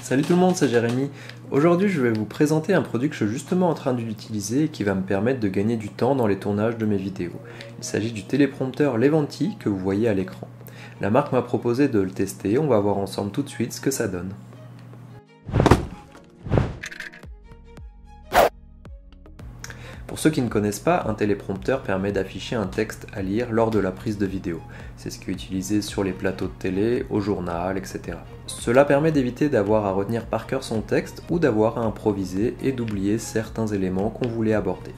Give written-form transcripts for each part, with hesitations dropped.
Salut tout le monde, c'est Jérémy. Aujourd'hui, je vais vous présenter un produit que je suis justement en train d'utiliser et qui va me permettre de gagner du temps dans les tournages de mes vidéos. Il s'agit du téléprompteur Levanti que vous voyez à l'écran. La marque m'a proposé de le tester, on va voir ensemble tout de suite ce que ça donne. Pour ceux qui ne connaissent pas, un téléprompteur permet d'afficher un texte à lire lors de la prise de vidéo. C'est ce qui est utilisé sur les plateaux de télé, au journal, etc. Cela permet d'éviter d'avoir à retenir par cœur son texte ou d'avoir à improviser et d'oublier certains éléments qu'on voulait aborder.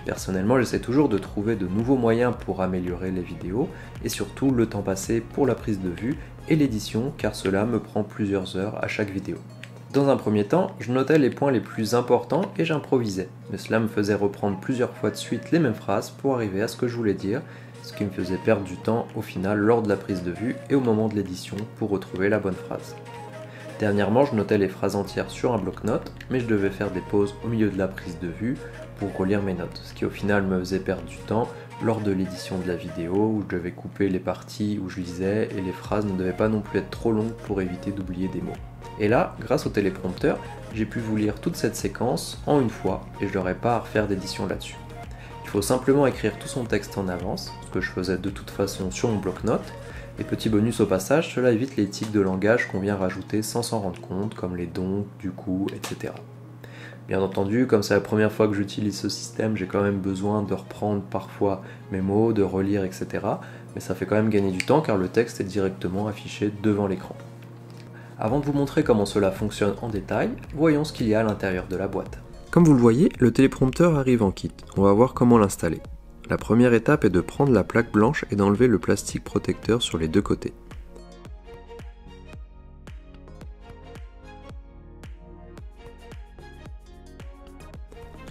Personnellement, j'essaie toujours de trouver de nouveaux moyens pour améliorer les vidéos et surtout le temps passé pour la prise de vue et l'édition car cela me prend plusieurs heures à chaque vidéo. Dans un premier temps, je notais les points les plus importants et j'improvisais, mais cela me faisait reprendre plusieurs fois de suite les mêmes phrases pour arriver à ce que je voulais dire, ce qui me faisait perdre du temps au final lors de la prise de vue et au moment de l'édition pour retrouver la bonne phrase. Dernièrement, je notais les phrases entières sur un bloc-notes, mais je devais faire des pauses au milieu de la prise de vue pour relire mes notes, ce qui au final me faisait perdre du temps lors de l'édition de la vidéo où je devais couper les parties où je lisais et les phrases ne devaient pas non plus être trop longues pour éviter d'oublier des mots. Et là, grâce au téléprompteur, j'ai pu vous lire toute cette séquence en une fois et je n'aurai pas à refaire d'édition là-dessus. Il faut simplement écrire tout son texte en avance, ce que je faisais de toute façon sur mon bloc-notes, et petit bonus au passage, cela évite les tics de langage qu'on vient rajouter sans s'en rendre compte, comme les donc, du coup, etc. Bien entendu, comme c'est la première fois que j'utilise ce système, j'ai quand même besoin de reprendre parfois mes mots, de relire, etc. Mais ça fait quand même gagner du temps car le texte est directement affiché devant l'écran. Avant de vous montrer comment cela fonctionne en détail, voyons ce qu'il y a à l'intérieur de la boîte. Comme vous le voyez, le téléprompteur arrive en kit. On va voir comment l'installer. La première étape est de prendre la plaque blanche et d'enlever le plastique protecteur sur les deux côtés.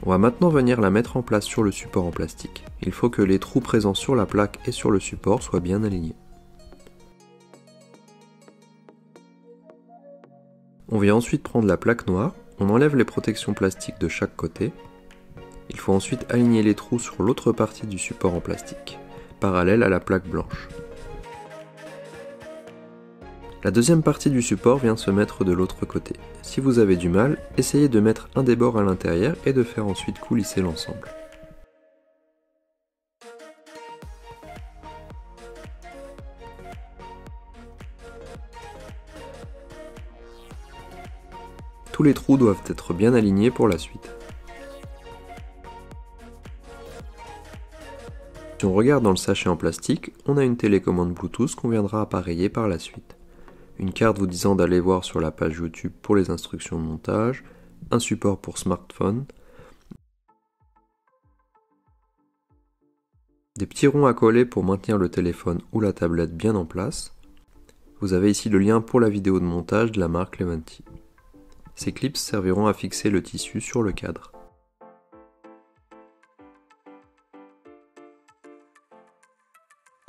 On va maintenant venir la mettre en place sur le support en plastique. Il faut que les trous présents sur la plaque et sur le support soient bien alignés. On vient ensuite prendre la plaque noire, on enlève les protections plastiques de chaque côté. Il faut ensuite aligner les trous sur l'autre partie du support en plastique, parallèle à la plaque blanche. La deuxième partie du support vient se mettre de l'autre côté. Si vous avez du mal, essayez de mettre un des bords à l'intérieur et de faire ensuite coulisser l'ensemble. Tous les trous doivent être bien alignés pour la suite. Si on regarde dans le sachet en plastique, on a une télécommande Bluetooth qu'on viendra appareiller par la suite. Une carte vous disant d'aller voir sur la page YouTube pour les instructions de montage, un support pour smartphone, des petits ronds à coller pour maintenir le téléphone ou la tablette bien en place. Vous avez ici le lien pour la vidéo de montage de la marque Levanti. Ces clips serviront à fixer le tissu sur le cadre.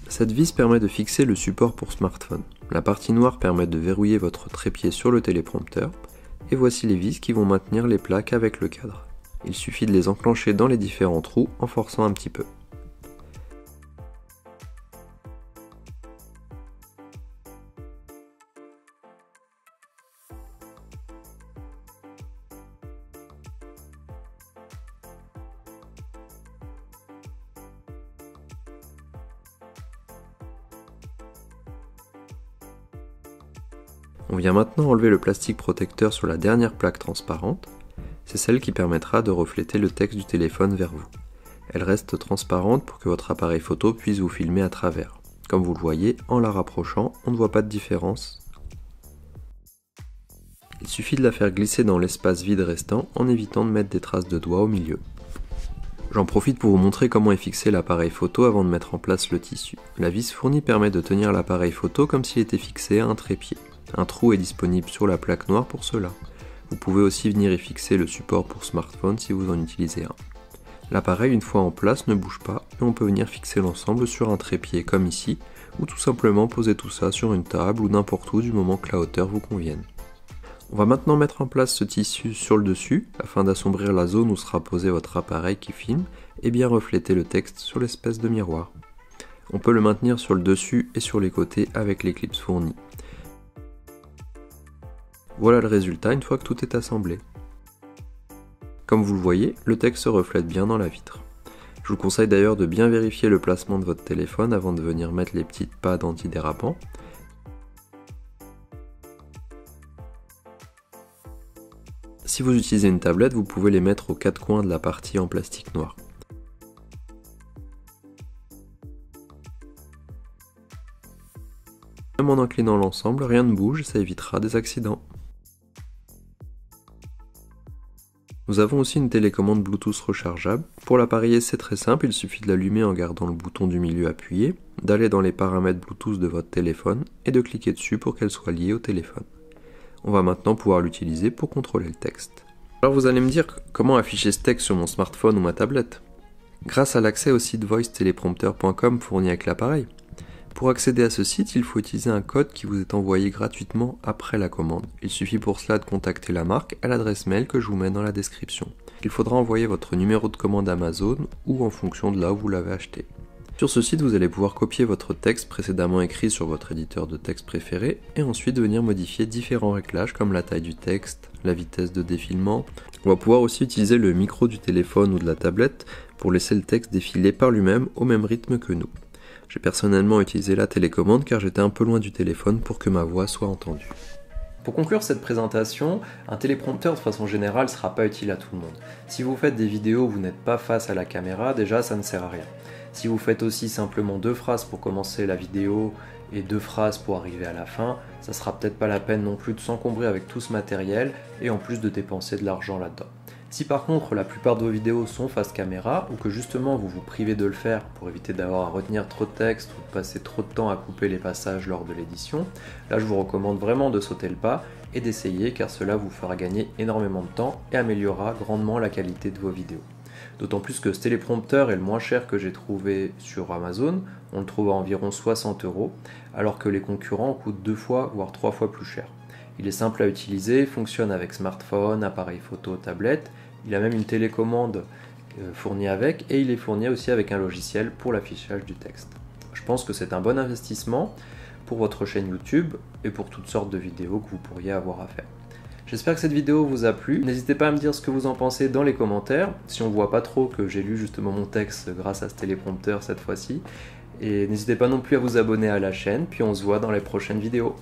Cette vis permet de fixer le support pour smartphone. La partie noire permet de verrouiller votre trépied sur le téléprompteur. Et voici les vis qui vont maintenir les plaques avec le cadre. Il suffit de les enclencher dans les différents trous en forçant un petit peu. On vient maintenant enlever le plastique protecteur sur la dernière plaque transparente. C'est celle qui permettra de refléter le texte du téléphone vers vous. Elle reste transparente pour que votre appareil photo puisse vous filmer à travers. Comme vous le voyez, en la rapprochant, on ne voit pas de différence. Il suffit de la faire glisser dans l'espace vide restant en évitant de mettre des traces de doigts au milieu. J'en profite pour vous montrer comment est fixé l'appareil photo avant de mettre en place le tissu. La vis fournie permet de tenir l'appareil photo comme s'il était fixé à un trépied. Un trou est disponible sur la plaque noire pour cela. Vous pouvez aussi venir y fixer le support pour smartphone si vous en utilisez un. L'appareil, une fois en place, ne bouge pas et on peut venir fixer l'ensemble sur un trépied comme ici, ou tout simplement poser tout ça sur une table ou n'importe où du moment que la hauteur vous convienne. On va maintenant mettre en place ce tissu sur le dessus afin d'assombrir la zone où sera posé votre appareil qui filme et bien refléter le texte sur l'espèce de miroir. On peut le maintenir sur le dessus et sur les côtés avec les clips fournis. Voilà le résultat une fois que tout est assemblé. Comme vous le voyez, le texte se reflète bien dans la vitre. Je vous conseille d'ailleurs de bien vérifier le placement de votre téléphone avant de venir mettre les petites pads antidérapants. Si vous utilisez une tablette, vous pouvez les mettre aux quatre coins de la partie en plastique noir. Même en inclinant l'ensemble, rien ne bouge et ça évitera des accidents. Nous avons aussi une télécommande Bluetooth rechargeable. Pour l'appareiller, c'est très simple, il suffit de l'allumer en gardant le bouton du milieu appuyé, d'aller dans les paramètres Bluetooth de votre téléphone et de cliquer dessus pour qu'elle soit liée au téléphone. On va maintenant pouvoir l'utiliser pour contrôler le texte. Alors vous allez me dire comment afficher ce texte sur mon smartphone ou ma tablette. Grâce à l'accès au site voiceteleprompter.com fourni avec l'appareil. Pour accéder à ce site, il faut utiliser un code qui vous est envoyé gratuitement après la commande. Il suffit pour cela de contacter la marque à l'adresse mail que je vous mets dans la description. Il faudra envoyer votre numéro de commande Amazon ou en fonction de là où vous l'avez acheté. Sur ce site, vous allez pouvoir copier votre texte précédemment écrit sur votre éditeur de texte préféré et ensuite venir modifier différents réglages comme la taille du texte, la vitesse de défilement. On va pouvoir aussi utiliser le micro du téléphone ou de la tablette pour laisser le texte défiler par lui-même au même rythme que nous. J'ai personnellement utilisé la télécommande car j'étais un peu loin du téléphone pour que ma voix soit entendue. Pour conclure cette présentation, un téléprompteur de façon générale ne sera pas utile à tout le monde. Si vous faites des vidéos où vous n'êtes pas face à la caméra, déjà ça ne sert à rien. Si vous faites aussi simplement 2 phrases pour commencer la vidéo et 2 phrases pour arriver à la fin, ça sera peut-être pas la peine non plus de s'encombrer avec tout ce matériel et en plus de dépenser de l'argent là-dedans. Si par contre la plupart de vos vidéos sont face caméra ou que justement vous vous privez de le faire pour éviter d'avoir à retenir trop de texte ou de passer trop de temps à couper les passages lors de l'édition, là je vous recommande vraiment de sauter le pas et d'essayer car cela vous fera gagner énormément de temps et améliorera grandement la qualité de vos vidéos. D'autant plus que ce téléprompteur est le moins cher que j'ai trouvé sur Amazon, on le trouve à environ 60 €, alors que les concurrents coûtent 2 fois voire 3 fois plus cher. Il est simple à utiliser, fonctionne avec smartphone, appareil photo, tablette, il a même une télécommande fournie avec et il est fourni aussi avec un logiciel pour l'affichage du texte. Je pense que c'est un bon investissement pour votre chaîne YouTube et pour toutes sortes de vidéos que vous pourriez avoir à faire. J'espère que cette vidéo vous a plu. N'hésitez pas à me dire ce que vous en pensez dans les commentaires, si on ne voit pas trop que j'ai lu justement mon texte grâce à ce téléprompteur cette fois-ci. Et n'hésitez pas non plus à vous abonner à la chaîne, puis on se voit dans les prochaines vidéos.